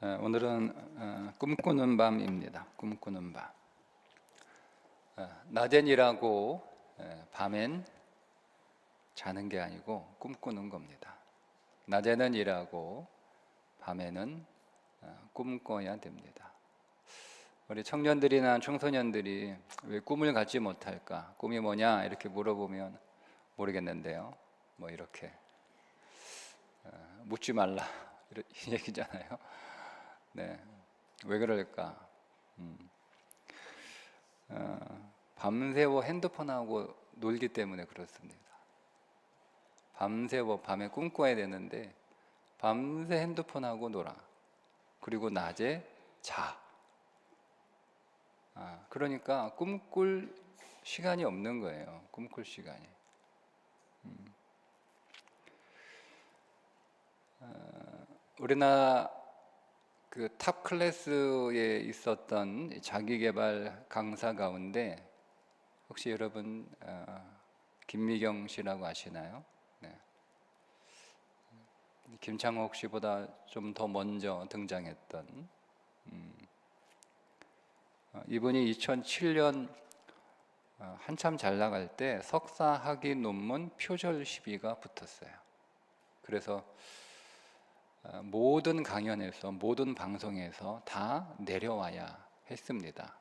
오늘은 꿈꾸는 밤입니다. 꿈꾸는 밤. 낮엔 일하고 밤엔 자는 게 아니고 꿈꾸는 겁니다. 낮에는 일하고 밤에는 꿈꿔야 됩니다. 우리 청년들이나 청소년들이 왜 꿈을 갖지 못할까? 꿈이 뭐냐? 이렇게 물어보면 모르겠는데요. 뭐 이렇게 묻지 말라 이 얘기잖아요. 네, 왜 그럴까? 밤새워 핸드폰하고 놀기 때문에 그렇습니다. 밤새워 밤에 꿈꿔야 되는데 밤새 핸드폰하고 놀아. 그리고 낮에 자. 그러니까 꿈꿀 시간이 없는 거예요. 꿈꿀 시간이. 우리나라 그 탑 클래스에 있었던 자기계발 강사 가운데 혹시 여러분 김미경 씨라고 아시나요? 네. 김창옥 씨보다 좀 더 먼저 등장했던 이분이 2007년 한참 잘 나갈 때 석사 학위 논문 표절 시비가 붙었어요. 그래서 모든 강연에서 모든 방송에서 다 내려와야 했습니다.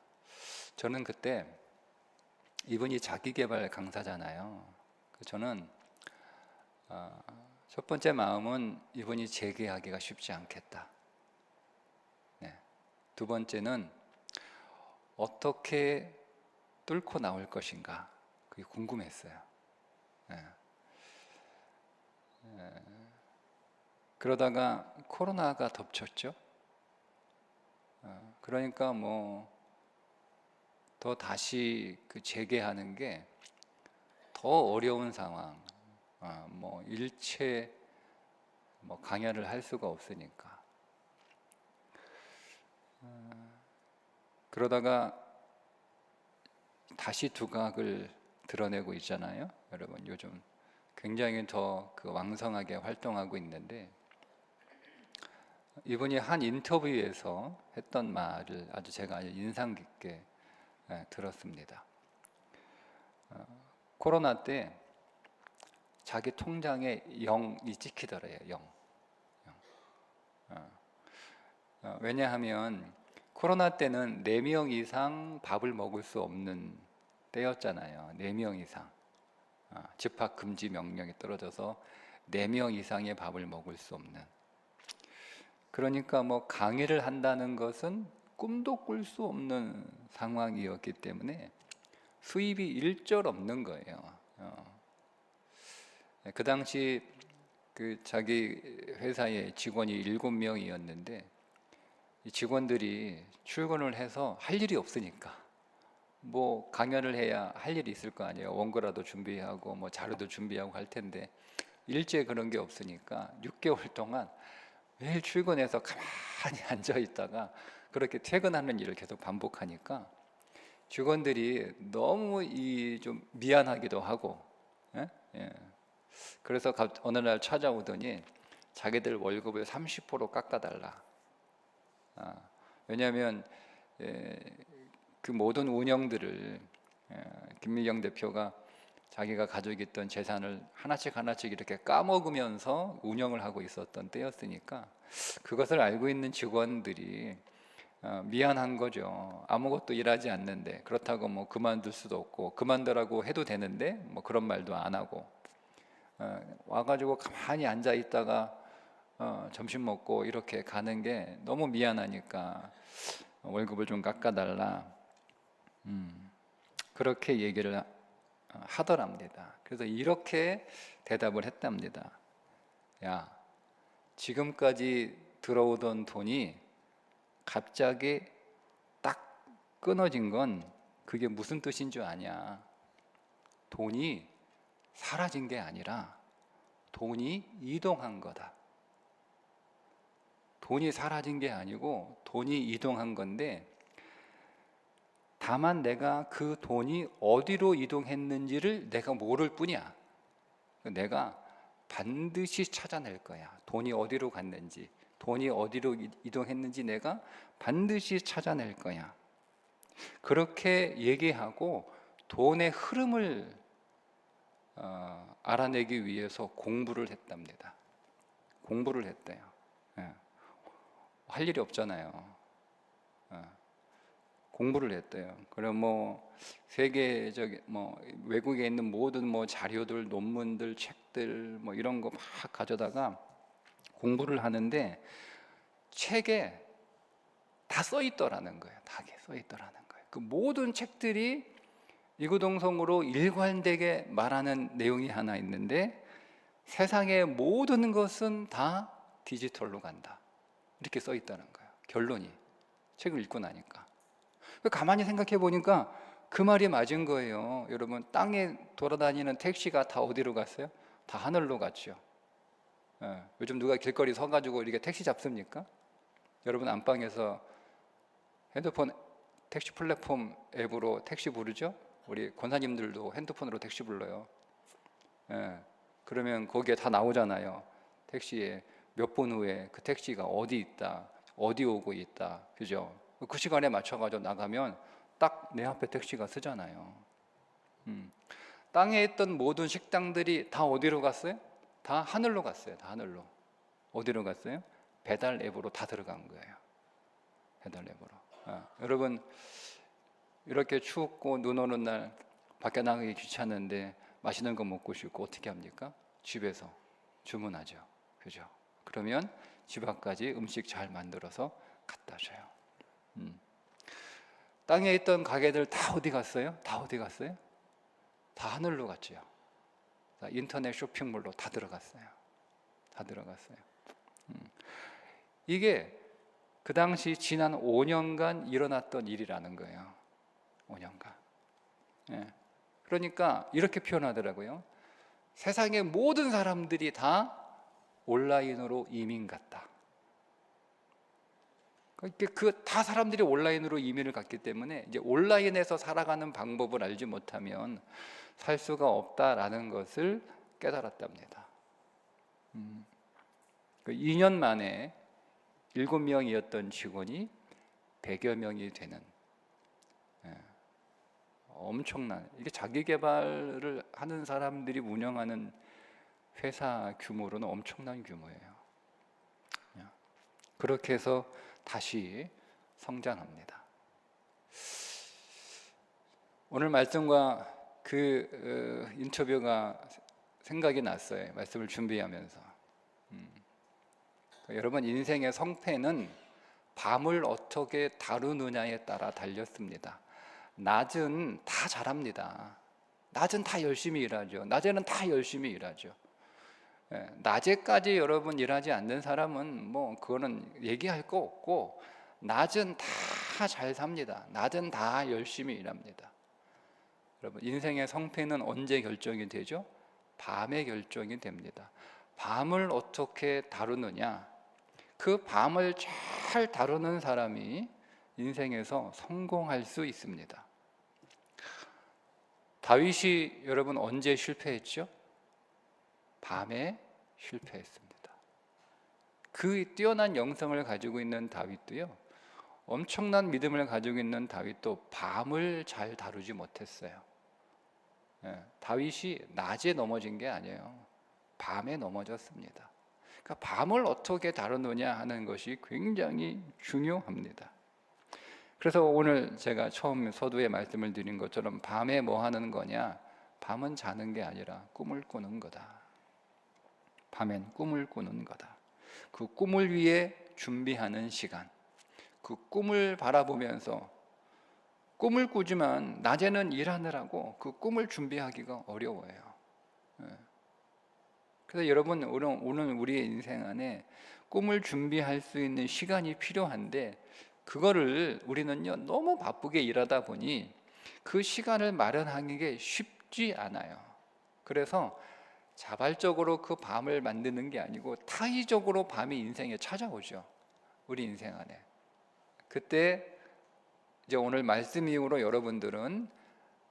저는 그때 이분이 자기계발 강사잖아요. 저는 첫 번째 마음은 이분이 재기하기가 쉽지 않겠다. 네. 두 번째는 어떻게 뚫고 나올 것인가 그게 궁금했어요. 네. 그러다가 코로나가 덮쳤죠. 그러니까 뭐 더 다시 그 재개하는 게 더 어려운 상황. 뭐 일체 뭐 강연을 할 수가 없으니까. 그러다가 다시 두각을 드러내고 있잖아요. 여러분 요즘 굉장히 더 그 왕성하게 활동하고 있는데. 이분이 한 인터뷰에서 했던 말을 제가 아주 인상 깊게 들었습니다. 코로나 때 자기 통장에 0이 찍히더래요. 0. 왜냐하면 코로나 때는 4명 이상 밥을 먹을 수 없는 때였잖아요. 4명 이상 집합 금지 명령이 떨어져서 4명 이상의 밥을 먹을 수 없는. 그러니까 뭐 강의를 한다는 것은 꿈도 꿀 수 없는 상황이었기 때문에 수입이 일절 없는 거예요. 그 당시 그 자기 회사에 직원이 7명이었는데 이 직원들이 출근을 해서 할 일이 없으니까 뭐 강연을 해야 할 일이 있을 거 아니에요. 원고라도 준비하고 뭐 자료도 준비하고 할 텐데 일제 그런 게 없으니까 6개월 동안 매일 출근해서 가만히 앉아 있다가 그렇게 퇴근하는 일을 계속 반복하니까 직원들이 너무 좀 미안하기도 하고, 예? 그래서 어느 날 찾아오더니 자기들 월급을 30% 깎아달라. 왜냐하면 그 모든 운영들을 김미경 대표가 자기가 가지고 있던 재산을 하나씩 하나씩 이렇게 까먹으면서 운영을 하고 있었던 때였으니까 그것을 알고 있는 직원들이 미안한 거죠. 아무것도 일하지 않는데 그렇다고 뭐 그만둘 수도 없고 그만두라고 해도 되는데 뭐 그런 말도 안 하고 와가지고 가만히 앉아 있다가 점심 먹고 이렇게 가는 게 너무 미안하니까 월급을 좀 깎아달라. 그렇게 얘기를 하더랍니다. 그래서 이렇게 대답을 했답니다. 야, 지금까지 들어오던 돈이 갑자기 딱 끊어진 건 그게 무슨 뜻인 줄 아냐? 돈이 사라진 게 아니라 돈이 이동한 거다. 돈이 사라진 게 아니고 돈이 이동한 건데 다만 내가 그 돈이 어디로 이동했는지를 내가 모를 뿐이야. 내가 반드시 찾아낼 거야. 돈이 어디로 갔는지, 돈이 어디로 이동했는지 내가 반드시 찾아낼 거야. 그렇게 얘기하고 돈의 흐름을 알아내기 위해서 공부를 했답니다. 공부를 했대요. 예. 할 일이 없잖아요. 공부를 했대요. 그럼 뭐 세계적 외국에 있는 모든 자료들, 논문들, 책들 이런 거 막 가져다가 공부를 하는데 책에 다 써 있더라는 거예요. 다 써 있더라는 거예요. 그 모든 책들이 이구동성으로 일관되게 말하는 내용이 하나 있는데 세상의 모든 것은 다 디지털로 간다. 이렇게 써 있다는 거예요. 결론이. 책을 읽고 나니까. 가만히 생각해 보니까 그 말이 맞은 거예요. 여러분, 땅에 돌아다니는 택시가 다 어디로 갔어요? 다 하늘로 갔죠. 요즘 누가 길거리 서가지고 이렇게 택시 잡습니까? 여러분 안방에서 핸드폰 택시 플랫폼 앱으로 택시 부르죠? 우리 권사님들도 핸드폰으로 택시 불러요. 그러면 거기에 다 나오잖아요. 택시에 몇 분 후에 그 택시가 어디 있다, 어디 오고 있다, 그죠? 그 시간에 맞춰가지고 나가면 딱 내 앞에 택시가 서잖아요. 땅에 있던 모든 식당들이 다 어디로 갔어요? 다 하늘로 갔어요. 다 하늘로. 어디로 갔어요? 배달 앱으로 다 들어간 거예요. 배달 앱으로. 여러분, 이렇게 춥고 눈 오는 날 밖에 나가기 귀찮은데 맛있는 거 먹고 싶고 어떻게 합니까? 집에서 주문하죠. 그죠? 그러면 집 앞까지 음식 잘 만들어서 갖다 줘요. 땅에 있던 가게들 다 어디 갔어요? 다 어디 갔어요? 다 하늘로 갔죠. 인터넷 쇼핑몰로 다 들어갔어요. 다 들어갔어요. 이게 그 당시 지난 5년간 일어났던 일이라는 거예요. 5년간. 그러니까 이렇게 표현하더라고요. 세상의 모든 사람들이 다 온라인으로 이민 갔다. 다 사람들이 온라인으로 이민을 갔기 때문에 이제 온라인에서 살아가는 방법을 알지 못하면 살 수가 없다라는 것을 깨달았답니다. 2년 만에 7명이었던 직원이 100여 명이 되는 엄청난, 이게 자기 개발을 하는 사람들이 운영하는 회사 규모로는 엄청난 규모예요. 그렇게 해서 다시 성장합니다. 오늘 말씀과 그 인터뷰가 생각이 났어요. 말씀을 준비하면서. 여러분, 인생의 성패는 밤을 어떻게 다루느냐에 따라 달렸습니다. 낮은 다 잘합니다. 낮은 다 열심히 일하죠. 낮에는 다 열심히 일하죠. 낮에까지 여러분 일하지 않는 사람은 그거는 얘기할 거 없고 낮은 다 잘 삽니다. 낮은 다 열심히 일합니다. 여러분, 인생의 성패는 언제 결정이 되죠? 밤에 결정이 됩니다. 밤을 어떻게 다루느냐, 그 밤을 잘 다루는 사람이 인생에서 성공할 수 있습니다. 다윗이 여러분 언제 실패했죠? 밤에 실패했습니다. 그 뛰어난 영성을 가지고 있는 다윗도요, 엄청난 믿음을 가지고 있는 다윗도 밤을 잘 다루지 못했어요. 다윗이 낮에 넘어진 게 아니에요. 밤에 넘어졌습니다. 그러니까 밤을 어떻게 다루느냐 하는 것이 굉장히 중요합니다. 그래서 오늘 제가 처음 서두에 말씀을 드린 것처럼 밤에 뭐 하는 거냐? 밤은 자는 게 아니라 꿈을 꾸는 거다. 밤엔 꿈을 꾸는 거다. 그 꿈을 위해 준비하는 시간, 그 꿈을 바라보면서 꿈을 꾸지만 낮에는 일하느라고 그 꿈을 준비하기가 어려워요. 그래서 여러분, 오늘 우리의 인생 안에 꿈을 준비할 수 있는 시간이 필요한데 그거를 우리는요 너무 바쁘게 일하다 보니 그 시간을 마련하는 게 쉽지 않아요. 그래서 자발적으로 그 밤을 만드는 게 아니고 타의적으로 밤이 인생에 찾아오죠. 우리 인생 안에. 그때 이제 오늘 말씀 이후로 여러분들은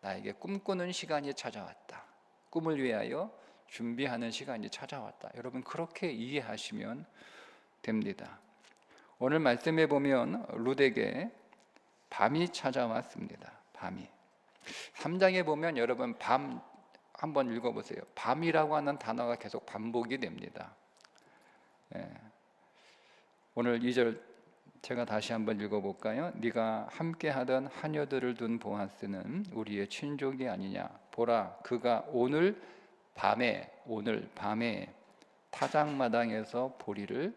나에게 꿈꾸는 시간이 찾아왔다. 꿈을 위하여 준비하는 시간이 찾아왔다. 여러분, 그렇게 이해하시면 됩니다. 오늘 말씀에 보면 룻에게 밤이 찾아왔습니다. 밤이. 3장에 보면 여러분 밤 한번 읽어보세요. 밤이라고 하는 단어가 계속 반복이 됩니다. 오늘 2절 제가 다시 한번 읽어볼까요? 네가 함께하던 하녀들을 둔 보아스는 우리의 친족이 아니냐. 보라, 그가 오늘 밤에 타작마당에서 보리를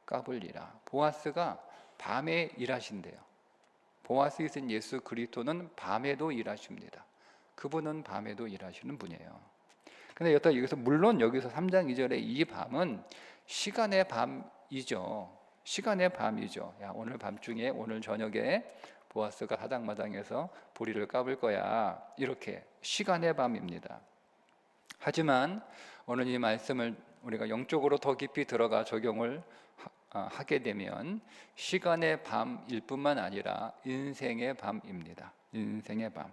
까불리라. 보아스가 밤에 일하신대요. 보아스이신 예수 그리스도는 밤에도 일하십니다. 그분은 밤에도 일하시는 분이에요. 근데 여기서 물론 여기서 3장 2절에 이 밤은 시간의 밤이죠. 시간의 밤이죠. 야, 오늘 밤중에 오늘 저녁에 보아스가 타작마당에서 보리를 까불 거야. 이렇게 시간의 밤입니다. 하지만 오늘 이 말씀을 우리가 영적으로 더 깊이 들어가 적용을 하게 되면 시간의 밤일 뿐만 아니라 인생의 밤입니다. 인생의 밤.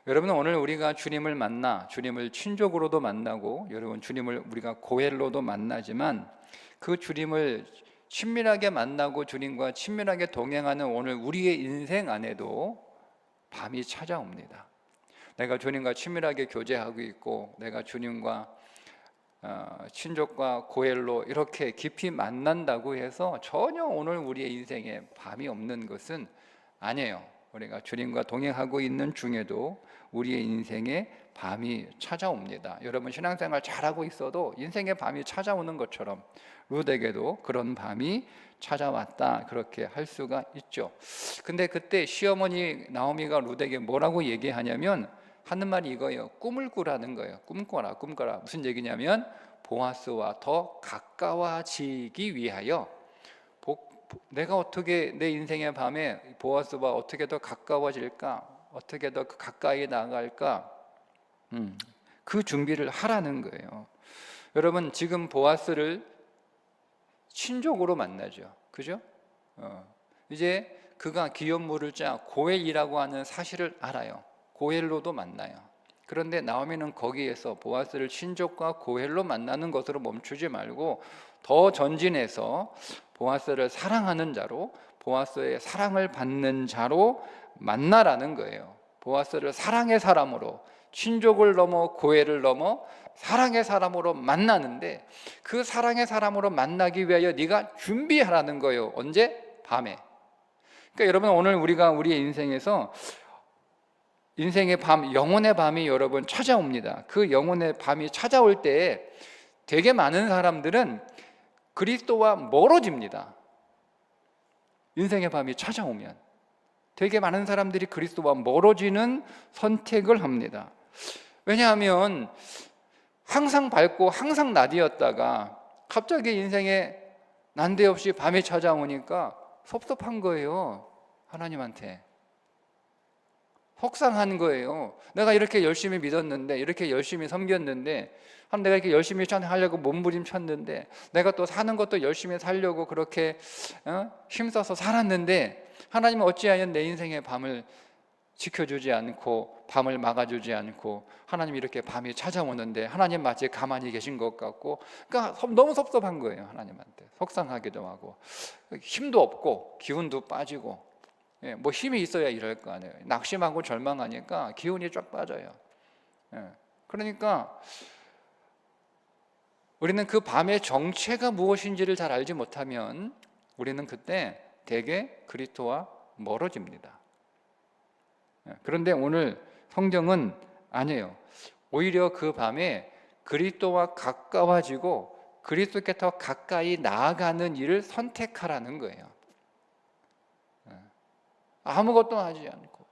여러분, 오늘 우리가 주님을 만나 주님을 친족으로도 만나고 여러분 주님을 우리가 고엘로도 만나지만 그 주님을 친밀하게 만나고 주님과 친밀하게 동행하는 오늘 우리의 인생 안에도 밤이 찾아옵니다. 내가 주님과 친밀하게 교제하고 있고 내가 주님과 친족과 고엘로 이렇게 깊이 만난다고 해서 전혀 오늘 우리의 인생에 밤이 없는 것은 아니에요. 우리가 주님과 동행하고 있는 중에도 우리의 인생에 밤이 찾아옵니다. 여러분 신앙생활 잘하고 있어도 인생에 밤이 찾아오는 것처럼 룻에게도 그런 밤이 찾아왔다 그렇게 할 수가 있죠. 근데 그때 시어머니 나오미가 룻에게 뭐라고 얘기하냐면 하는 말이 이거예요. 꿈을 꾸라는 거예요. 꿈꿔라. 무슨 얘기냐면 보아스와 더 가까워지기 위하여 내가 어떻게 내 인생의 밤에 보아스와 어떻게 더 가까워질까? 어떻게 더 가까이 나아갈까? 그 준비를 하라는 거예요. 여러분 지금 보아스를 친족으로 만나죠. 그죠? 이제 그가 기업물을 짜 고엘이라고 하는 사실을 알아요. 고엘로도 만나요. 그런데 나오미는 거기에서 보아스를 친족과 고엘로 만나는 것으로 멈추지 말고 더 전진해서 보아스를 사랑하는 자로 보아스의 사랑을 받는 자로 만나라는 거예요. 보아스를 사랑의 사람으로 친족을 넘어 고엘을 넘어 사랑의 사람으로 만나는데 그 사랑의 사람으로 만나기 위하여 네가 준비하라는 거예요. 언제? 밤에. 그러니까 여러분 오늘 우리가 우리의 인생에서 인생의 밤, 영혼의 밤이 여러분 찾아옵니다. 그 영혼의 밤이 찾아올 때 되게 많은 사람들은 그리스도와 멀어집니다. 인생의 밤이 찾아오면 되게 많은 사람들이 그리스도와 멀어지는 선택을 합니다. 왜냐하면 항상 밝고 항상 낮이었다가 갑자기 인생에 난데없이 밤이 찾아오니까 섭섭한 거예요. 하나님한테 속상한 거예요. 내가 이렇게 열심히 믿었는데 이렇게 열심히 섬겼는데 내가 이렇게 열심히 하려고 몸부림쳤는데 내가 또 사는 것도 열심히 살려고 그렇게 힘써서 살았는데 하나님은 어찌하여 내 인생의 밤을 지켜주지 않고 밤을 막아주지 않고 하나님이 이렇게 밤이 찾아오는데 하나님 마치 가만히 계신 것 같고 그러니까 너무 섭섭한 거예요. 하나님한테 속상하기도 하고 힘도 없고 기운도 빠지고 뭐 힘이 있어야 이럴 거 아니에요. 낙심하고 절망하니까 기운이 쫙 빠져요. 그러니까 우리는 그 밤의 정체가 무엇인지를 잘 알지 못하면 우리는 그때 되게 그리스도와 멀어집니다. 그런데 오늘 성경은 아니에요. 오히려 그 밤에 그리스도와 가까워지고 그리스도께 더 가까이 나아가는 일을 선택하라는 거예요. 아무것도 하지 않고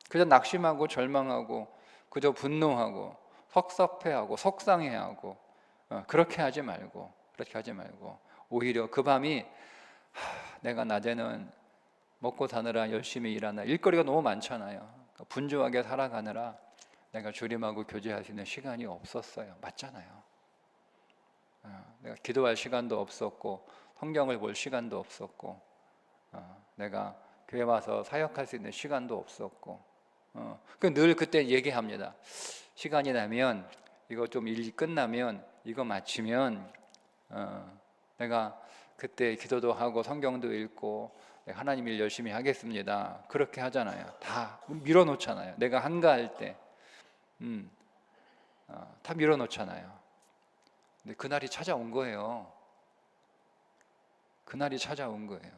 그저 낙심하고 절망하고 그저 분노하고 섭섭해하고 속상해하고 그렇게 하지 말고 오히려 그 밤이 내가 낮에는 먹고 사느라 열심히 일하나 일거리가 너무 많잖아요. 분주하게 살아가느라 내가 주님하고 교제할 수 있는 시간이 없었어요. 맞잖아요. 내가 기도할 시간도 없었고 성경을 볼 시간도 없었고 내가 교회 와서 사역할 수 있는 시간도 없었고 늘 그때 얘기합니다. 시간이 나면 이거 좀 일이 끝나면 이거 마치면 내가 그때 기도도 하고 성경도 읽고 내가 하나님 일 열심히 하겠습니다. 그렇게 하잖아요. 다 밀어놓잖아요. 내가 한가할 때 다 밀어놓잖아요. 근데 그날이 찾아온 거예요. 그날이 찾아온 거예요.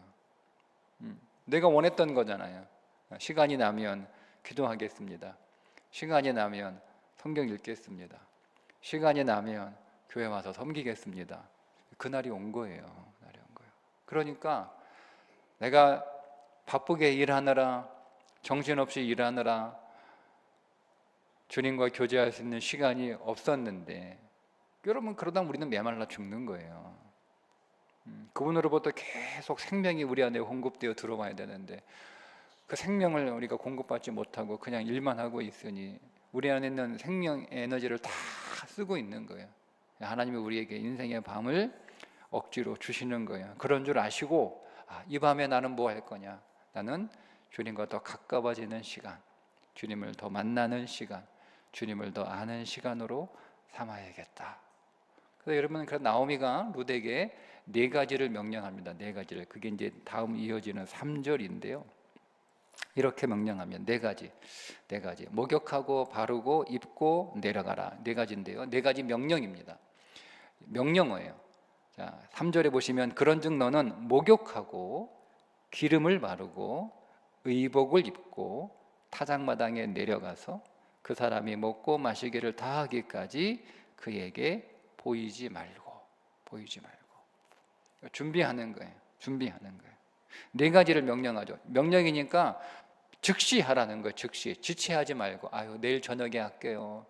내가 원했던 거잖아요. 시간이 나면 기도하겠습니다. 시간이 나면 성경 읽겠습니다. 시간이 나면 교회 와서 섬기겠습니다. 그날이 온 거예요. 그날이 온 거예요. 그러니까 내가 바쁘게 일하느라, 정신없이 일하느라 주님과 교제할 수 있는 시간이 없었는데, 여러분 그러다 우리는 메말라 죽는 거예요. 그분으로부터 계속 생명이 우리 안에 공급되어 들어와야 되는데 그 생명을 우리가 공급받지 못하고 그냥 일만 하고 있으니 우리 안에 있는 생명 에너지를 다 쓰고 있는 거예요. 하나님이 우리에게 인생의 밤을 억지로 주시는 거예요. 그런 줄 아시고 이 밤에 나는 뭐 할 거냐? 나는 주님과 더 가까워지는 시간, 주님을 더 만나는 시간, 주님을 더 아는 시간으로 삼아야겠다. 그래서 여러분, 그 나오미가 룻에게 4가지를 명령합니다. 4가지를. 그게 이제 다음 이어지는 3절인데요. 이렇게 명령하면 4가지. 목욕하고 바르고 입고 내려가라. 4가지인데요. 4가지 명령입니다. 명령어예요. 자, 3절에 보시면 그런즉 너는 목욕하고 기름을 바르고 의복을 입고 타작마당에 내려가서 그 사람이 먹고 마시기를 다 하기까지 그에게 보이지 말고 준비하는 거예요. 4가지를 명령하죠. 명령이니까 즉시 하라는 거예요. 즉시. 지체하지 말고 내일 저녁에 할게요.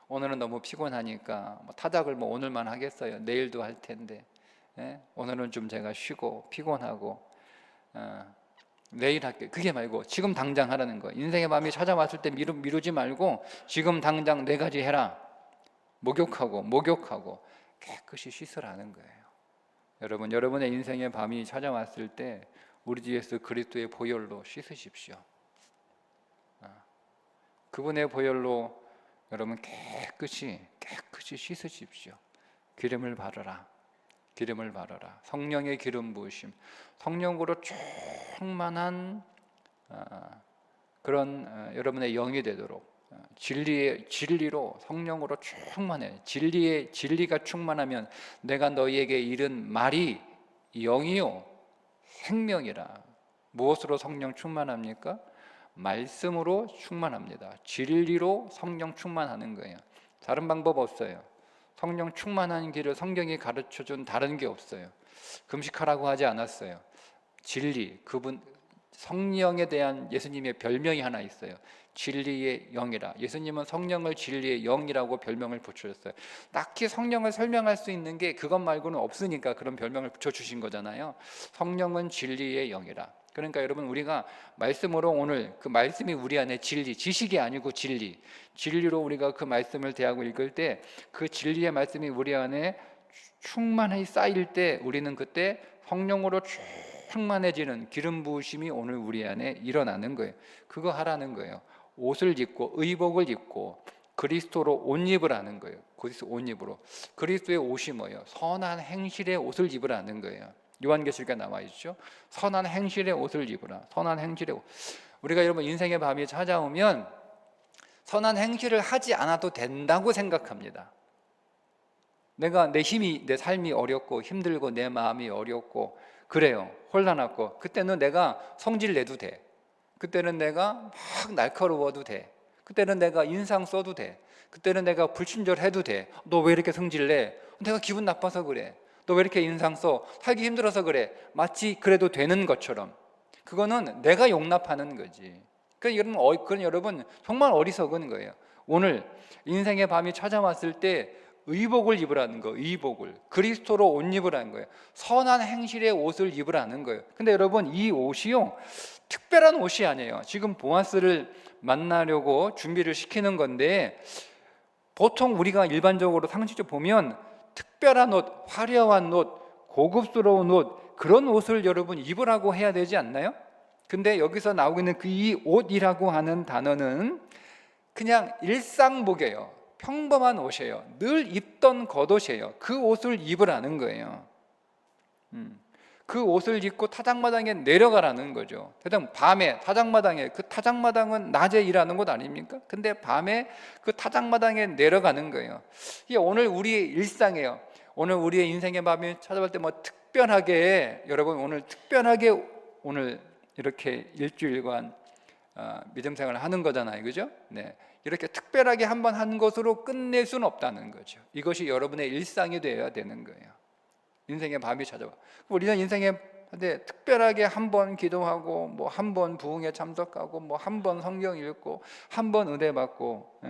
오늘은 너무 피곤하니까 타작을 오늘만 하겠어요. 내일도 할 텐데 오늘은 좀 제가 쉬고 피곤하고 내일 할게요. 그게 말고 지금 당장 하라는 거예요. 인생의 밤이 찾아왔을 때 미루지 말고 지금 당장 4가지 해라. 목욕하고 깨끗이 씻으라는 거예요. 여러분, 여러분의 인생의 밤이 찾아왔을 때 우리 주 예수 그리스도의 보혈로 씻으십시오. 그분의 보혈로 여러분 깨끗이 씻으십시오. 기름을 바르라. 성령의 기름 부으심, 성령으로 충만한 그런 여러분의 영이 되도록 진리로 성령으로 충만해. 진리가 충만하면 내가 너희에게 이른 말이 영이요 생명이라. 무엇으로 성령 충만합니까? 말씀으로 충만합니다. 진리로 성령 충만하는 거예요. 다른 방법 없어요. 성령 충만한 길을 성경이 가르쳐준 다른 게 없어요. 금식하라고 하지 않았어요. 진리, 그분 성령에 대한 예수님의 별명이 하나 있어요. 진리의 영이라. 예수님은 성령을 진리의 영이라고 별명을 붙여줬어요. 딱히 성령을 설명할 수 있는 게 그것 말고는 없으니까 그런 별명을 붙여주신 거잖아요. 성령은 진리의 영이라. 그러니까 여러분, 우리가 말씀으로 오늘 그 말씀이 우리 안에 진리, 지식이 아니고 진리로 우리가 그 말씀을 대하고 읽을 때 그 진리의 말씀이 우리 안에 충만히 쌓일 때 우리는 그때 성령으로 충만해지는 기름 부으심이 오늘 우리 안에 일어나는 거예요. 그거 하라는 거예요. 옷을 입고 의복을 입고 그리스도로 옷 입으라는 거예요. 옷 입으로. 그리스도의 옷이 뭐예요? 선한 행실의 옷을 입으라는 거예요. 요한계시록에 나와 있죠. 선한 행실의 옷을 입으라. 선한 행실의 옷. 우리가 여러분 인생의 밤이 찾아오면 선한 행실을 하지 않아도 된다고 생각합니다. 내 삶이 어렵고 힘들고 내 마음이 어렵고 그래요. 혼란하고 그때는 내가 성질 내도 돼. 그때는 내가 막 날카로워도 돼. 그때는 내가 인상 써도 돼. 그때는 내가 불친절해도 돼. 너 왜 이렇게 성질 내? 내가 기분 나빠서 그래. 너 왜 이렇게 인상 써? 살기 힘들어서 그래. 마치 그래도 되는 것처럼. 그거는 내가 용납하는 거지. 그건 여러분 정말 어리석은 거예요. 오늘 인생의 밤이 찾아왔을 때 의복을 입으라는 거, 의복을 그리스도로 옷 입으라는 거예요. 선한 행실의 옷을 입으라는 거예요. 근데 여러분, 이 옷이요 특별한 옷이 아니에요. 지금 보아스를 만나려고 준비를 시키는 건데 보통 우리가 일반적으로 상식적으로 보면 특별한 옷, 화려한 옷, 고급스러운 옷, 그런 옷을 여러분 입으라고 해야 되지 않나요? 근데 여기서 나오고 있는 그 이 옷이라고 하는 단어는 그냥 일상복이에요. 평범한 옷이에요. 늘 입던 겉옷이에요. 그 옷을 입으라는 거예요. 그 옷을 입고 타작마당에 내려가라는 거죠. 대단 밤에 타작마당에, 그 타작마당은 낮에 일하는 곳 아닙니까? 근데 밤에 그 타작마당에 내려가는 거예요. 이게 오늘 우리의 일상이에요. 오늘 우리의 인생의 밤이 찾아볼 때 뭐 특별하게, 여러분 오늘 특별하게 오늘 이렇게 일주일간 믿음 생활을 하는 거잖아요, 그죠? 네, 이렇게 특별하게 한번 한 것으로 끝낼 수는 없다는 거죠. 이것이 여러분의 일상이 되어야 되는 거예요. 인생의 밤이 찾아와. 우리는 인생에 특별하게 한 번 기도하고, 뭐 한 번 부흥에 참석하고, 뭐 한 번 성경 읽고, 한 번 은혜 받고,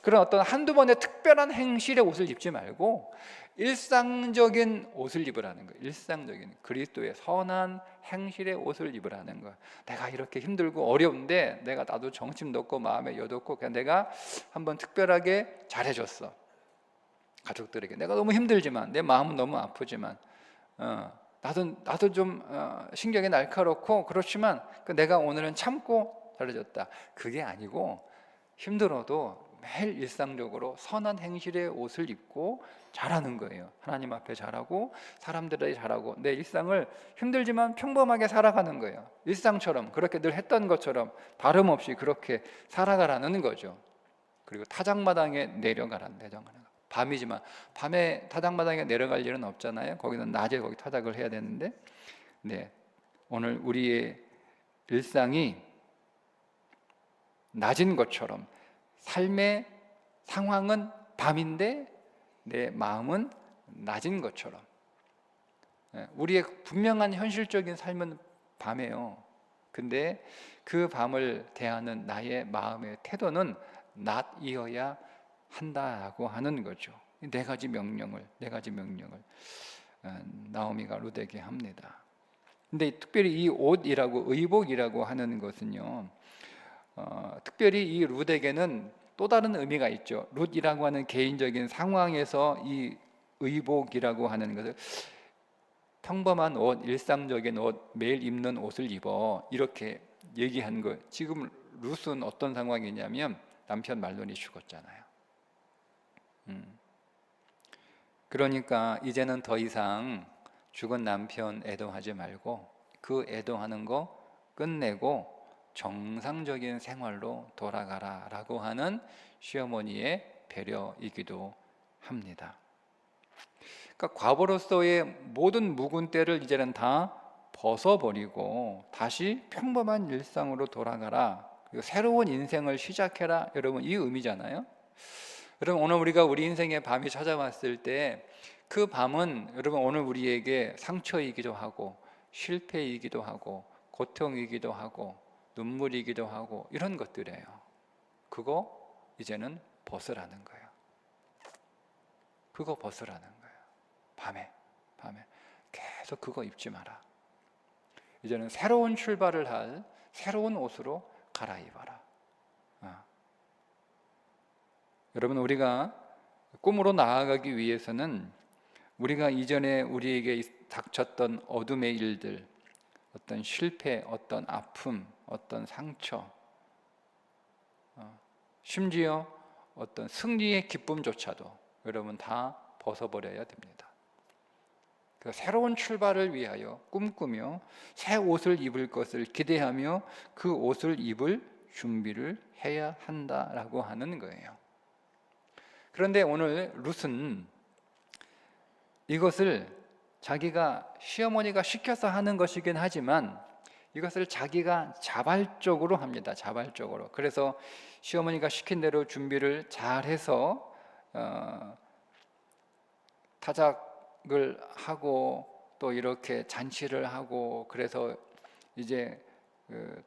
그런 어떤 한두 번의 특별한 행실의 옷을 입지 말고 일상적인 옷을 입으라는 거예요. 일상적인 그리스도의 선한 행실의 옷을 입으라는 거예요. 내가 이렇게 힘들고 어려운데 내가 나도 정침도 없고 마음에 여도 없고 그냥 내가 한번 특별하게 잘해줬어. 가족들에게 내가 너무 힘들지만, 내 마음은 너무 아프지만, 나도 좀 신경이 날카롭고 그렇지만 내가 오늘은 참고 잘해줬다. 그게 아니고 힘들어도 매일 일상적으로 선한 행실의 옷을 입고 잘하는 거예요. 하나님 앞에 잘하고 사람들에게 잘하고 내 일상을 힘들지만 평범하게 살아가는 거예요. 일상처럼 그렇게 늘 했던 것처럼 다름 없이 그렇게 살아가라는 거죠. 그리고 타작마당에 내려가라는 거예요. 밤이지만 밤에 타작마당에 내려갈 일은 없잖아요. 거기는 낮에 거기 타작을 해야 되는데, 네, 오늘 우리의 일상이 낮인 것처럼 삶의 상황은 밤인데 내 마음은 낮인 것처럼, 우리의 분명한 현실적인 삶은 밤이에요. 근데 그 밤을 대하는 나의 마음의 태도는 낮이어야 한다고 하는 거죠. 네 가지 명령을 나오미가 룻에게 합니다. 근데 특별히 이 옷이라고, 의복이라고 하는 것은요, 특별히 이 룻에게는 또 다른 의미가 있죠. 룻이라고 하는 개인적인 상황에서 이 의복이라고 하는 것을 평범한 옷, 일상적인 옷, 매일 입는 옷을 입어 이렇게 얘기한 거. 지금 룻은 어떤 상황이냐면 남편 말론이 죽었잖아요. 그러니까 이제는 더 이상 죽은 남편 애도하지 말고 그 애도하는 거 끝내고 정상적인 생활로 돌아가라 라고 하는 시어머니의 배려이기도 합니다. 그러니까 과거로서의 모든 묵은 때를 이제는 다 벗어버리고 다시 평범한 일상으로 돌아가라, 그리고 새로운 인생을 시작해라, 여러분 이 의미잖아요. 여러분 오늘 우리가 우리 인생의 밤이 찾아왔을 때 그 밤은 여러분 오늘 우리에게 상처이기도 하고 실패이기도 하고 고통이기도 하고 눈물이기도 하고 이런 것들이에요. 그거 이제는 벗으라는 거예요. 그거 벗으라는 거예요. 밤에 계속 그거 입지 마라. 이제는 새로운 출발을 할 새로운 옷으로 갈아입어라. 여러분 우리가 꿈으로 나아가기 위해서는 우리가 이전에 우리에게 닥쳤던 어둠의 일들, 어떤 실패, 어떤 아픔, 어떤 상처, 심지어 어떤 승리의 기쁨조차도 여러분 다 벗어버려야 됩니다. 그 새로운 출발을 위하여 꿈꾸며 새 옷을 입을 것을 기대하며 그 옷을 입을 준비를 해야 한다라고 하는 거예요. 그런데 오늘 룻은 이것을 자기가 시어머니가 시켜서 하는 것이긴 하지만 이것을 자기가 자발적으로 합니다. 자발적으로. 그래서 시어머니가 시킨 대로 준비를 잘해서 타작을 하고 또 이렇게 잔치를 하고, 그래서 이제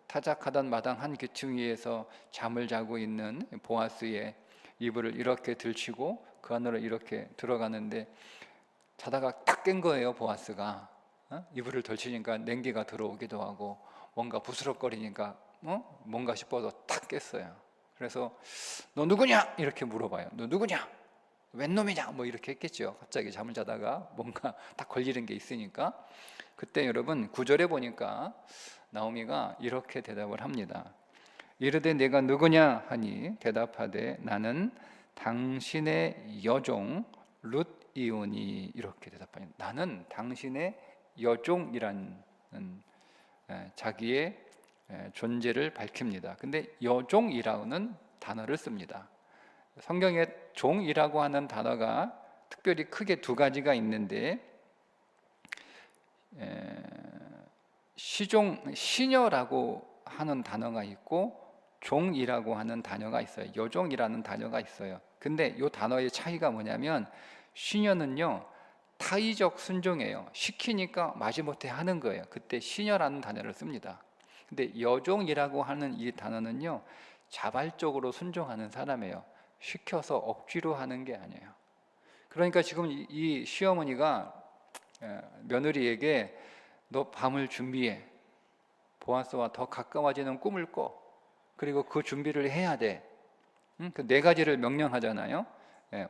타작하던 마당 한 귀퉁이에서 잠을 자고 있는 보아스의 이불을 이렇게 들치고 그 안으로 이렇게 들어가는데 자다가 탁 깬 거예요. 보아스가 이불을 덜치니까 냉기가 들어오기도 하고 뭔가 부스럭거리니까 뭔가 싶어서 탁 깼어요. 그래서 너 누구냐? 이렇게 물어봐요. 너 누구냐? 웬 놈이냐? 뭐 이렇게 했겠죠. 갑자기 잠을 자다가 뭔가 딱 걸리는 게 있으니까. 그때 여러분 9절에 보니까 나오미가 이렇게 대답을 합니다. 이르되 내가 누구냐 하니 대답하되 나는 당신의 여종 룻이오니. 이렇게 대답하니 나는 당신의 여종이라는 자기의 존재를 밝힙니다. 근데 여종이라는 단어를 씁니다. 성경에 종이라고 하는 단어가 특별히 크게 두 가지가 있는데, 시녀라고 하는 단어가 있고 종이라고 하는 단어가 있어요. 여종이라는 단어가 있어요. 근데 이 단어의 차이가 뭐냐면, 시녀는요 타의적 순종이에요. 시키니까 마지못해 하는 거예요. 그때 시녀라는 단어를 씁니다. 근데 여종이라고 하는 이 단어는요 자발적으로 순종하는 사람이에요. 시켜서 억지로 하는 게 아니에요. 그러니까 지금 이 시어머니가 며느리에게 너 밤을 준비해, 보아스와 더 가까워지는 꿈을 꿔, 그리고 그 준비를 해야 돼. 그 네 가지를 명령하잖아요.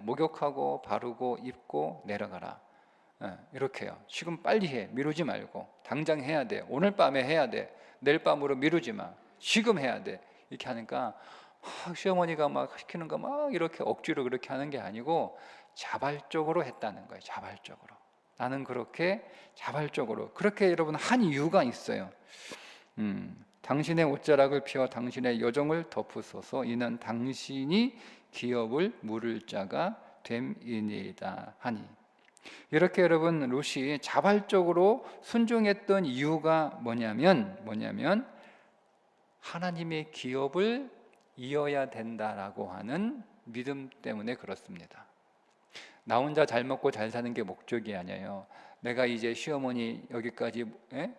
목욕하고 바르고 입고 내려가라. 이렇게요. 지금 빨리 해. 미루지 말고 당장 해야 돼. 오늘 밤에 해야 돼. 내일 밤으로 미루지 마. 지금 해야 돼. 이렇게 하니까 시어머니가 막 시키는 거 막 이렇게 억지로 그렇게 하는 게 아니고 자발적으로 했다는 거예요. 자발적으로. 나는 그렇게 자발적으로 그렇게 여러분 한 이유가 있어요. 당신의 옷자락을 펴 당신의 여종을 덮으소서. 이는 당신이 기업을 물을 자가 됨이니이다 하니. 이렇게 여러분 룻이 자발적으로 순종했던 이유가 뭐냐면 하나님의 기업을 이어야 된다라고 하는 믿음 때문에 그렇습니다. 나 혼자 잘 먹고 잘 사는 게 목적이 아니에요. 내가 이제 시어머니 여기까지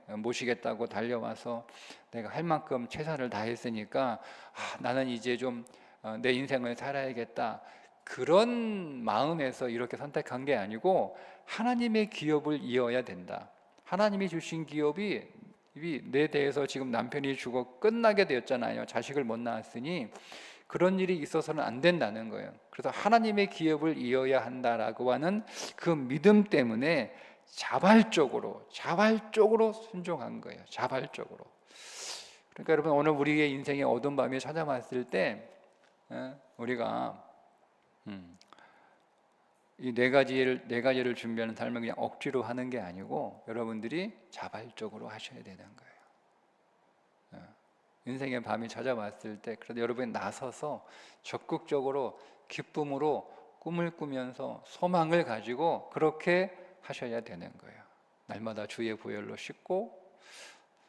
모시겠다고 달려와서 내가 할 만큼 최선을 다했으니까 나는 이제 좀 내 인생을 살아야겠다, 그런 마음에서 이렇게 선택한 게 아니고 하나님의 기업을 이어야 된다. 하나님이 주신 기업이 내 대해서 지금 남편이 죽어 끝나게 되었잖아요. 자식을 못 낳았으니 그런 일이 있어서는 안 된다는 거예요. 그래서 하나님의 기업을 이어야 한다라고 하는 그 믿음 때문에 자발적으로 순종한 거예요. 자발적으로. 그러니까 여러분 오늘 우리의 인생의 어두운 밤이 찾아왔을 때 우리가 이 네 가지를 준비하는 삶을 그냥 억지로 하는 게 아니고 여러분들이 자발적으로 하셔야 되는 거예요. 인생의 밤이 찾아왔을 때 그래도 여러분이 나서서 적극적으로 기쁨으로 꿈을 꾸면서 소망을 가지고 그렇게 하셔야 되는 거예요. 날마다 주의 보혈로 씻고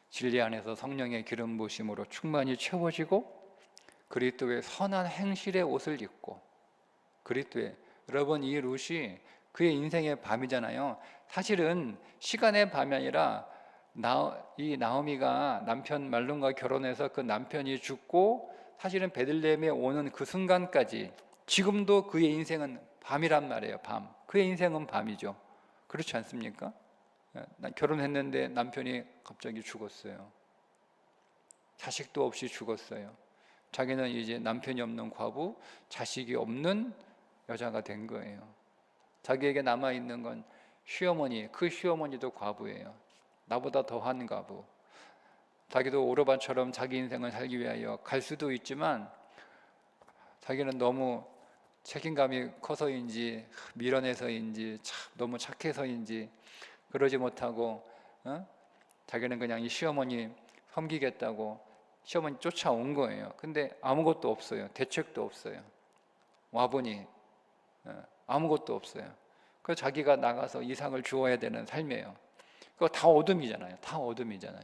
진리 안에서 성령의 기름 부으심으로 충만히 채워지고 그리스도의 선한 행실의 옷을 입고 그리스도의, 여러분 이 룻이 그의 인생의 밤이잖아요. 사실은 시간의 밤이 아니라 이 나오미가 남편 말론과 결혼해서 그 남편이 죽고 사실은 베들레헴에 오는 그 순간까지 지금도 그의 인생은 밤이란 말이에요. 밤. 그의 인생은 밤이죠. 그렇지 않습니까? 결혼했는데 남편이 갑자기 죽었어요. 자식도 없이 죽었어요. 자기는 이제 남편이 없는 과부, 자식이 없는 여자가 된 거예요. 자기에게 남아있는 건 시어머니, 그 시어머니도 과부예요. 나보다 더한 과부. 자기도 오르반처럼 자기 인생을 살기 위하여 갈 수도 있지만 자기는 너무 책임감이 커서인지 미련해서인지 너무 착해서인지 그러지 못하고 자기는 그냥 이 시어머니 섬기겠다고 시어머니 쫓아온 거예요. 근데 아무것도 없어요. 대책도 없어요. 와보니 아무것도 없어요. 그래서 자기가 나가서 이삭을 주어야 되는 삶이에요. 그거 다 어둠이잖아요. 다 어둠이잖아요.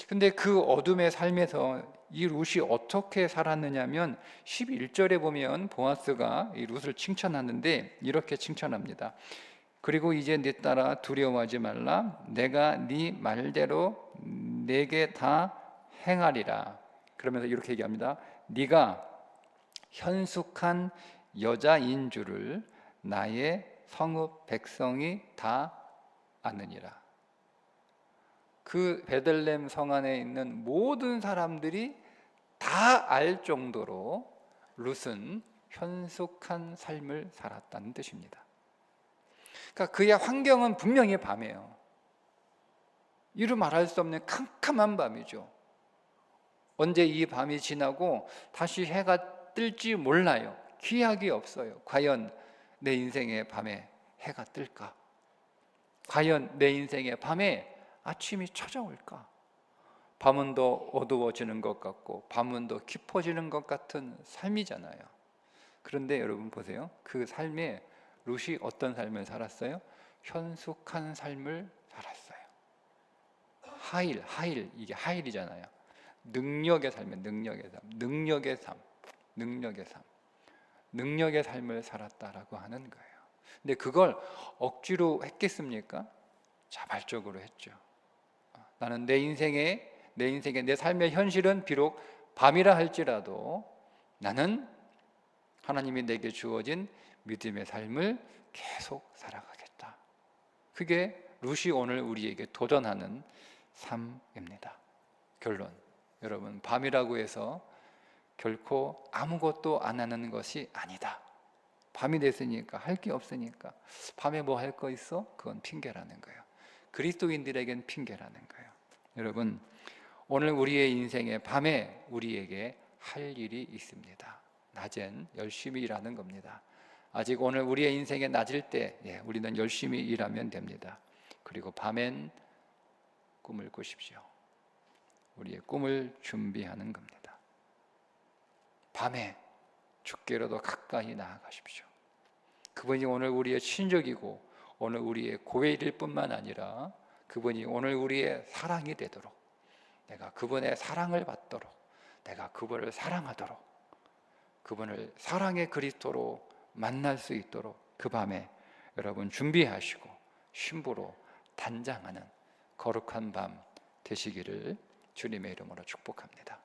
근데 그 어둠의 삶에서 이 룻이 어떻게 살았느냐면 11절에 보면 보아스가 이 룻을 칭찬하는데 이렇게 칭찬합니다. 그리고 이제 네 딸아 두려워하지 말라. 내가 네 말대로 내게 다 행하리라. 그러면서 이렇게 얘기합니다. 네가 현숙한 여자인 줄을 나의 성읍 백성이 다 아느니라. 그 베들레헴 성 안에 있는 모든 사람들이 다 알 정도로 룻은 현숙한 삶을 살았다는 뜻입니다. 그러니까 그의 환경은 분명히 밤이에요. 이루 말할 수 없는 캄캄한 밤이죠. 언제 이 밤이 지나고 다시 해가 뜰지 몰라요. 기약이 없어요. 과연 내 인생의 밤에 해가 뜰까? 과연 내 인생의 밤에 아침이 찾아올까? 밤은 더 어두워지는 것 같고 밤은 더 깊어지는 것 같은 삶이잖아요. 그런데 여러분 보세요. 그 삶에 룻이 어떤 삶을 살았어요? 현숙한 삶을 살았어요. 하일, 이게 하일이잖아요. 능력의 삶이에요. 능력의 삶을 살았다라고 하는 거예요. 근데 그걸 억지로 했겠습니까? 자발적으로 했죠. 나는 내 인생의 내 삶의 현실은 비록 밤이라 할지라도 나는 하나님이 내게 주어진 믿음의 삶을 계속 살아가겠다. 그게 룻이 오늘 우리에게 도전하는 삶입니다. 결론, 여러분, 밤이라고 해서 결코 아무것도 안 하는 것이 아니다. 밤이 됐으니까 할 게 없으니까 밤에 뭐 할 거 있어? 그건 핑계라는 거예요. 그리스도인들에겐 핑계라는 거예요. 여러분, 오늘 우리의 인생의 밤에 우리에게 할 일이 있습니다. 낮엔 열심히 일하는 겁니다. 아직 오늘 우리의 인생의 낮일 때 우리는 열심히 일하면 됩니다. 그리고 밤엔 꿈을 꾸십시오. 우리의 꿈을 준비하는 겁니다. 밤에 주께로도 가까이 나아가십시오. 그분이 오늘 우리의 친족이고 오늘 우리의 고해일 뿐만 아니라 그분이 오늘 우리의 사랑이 되도록, 내가 그분의 사랑을 받도록, 내가 그분을 사랑하도록, 그분을 사랑의 그리스도로 만날 수 있도록 그 밤에 여러분 준비하시고 신부로 단장하는 거룩한 밤 되시기를 주님의 이름으로 축복합니다.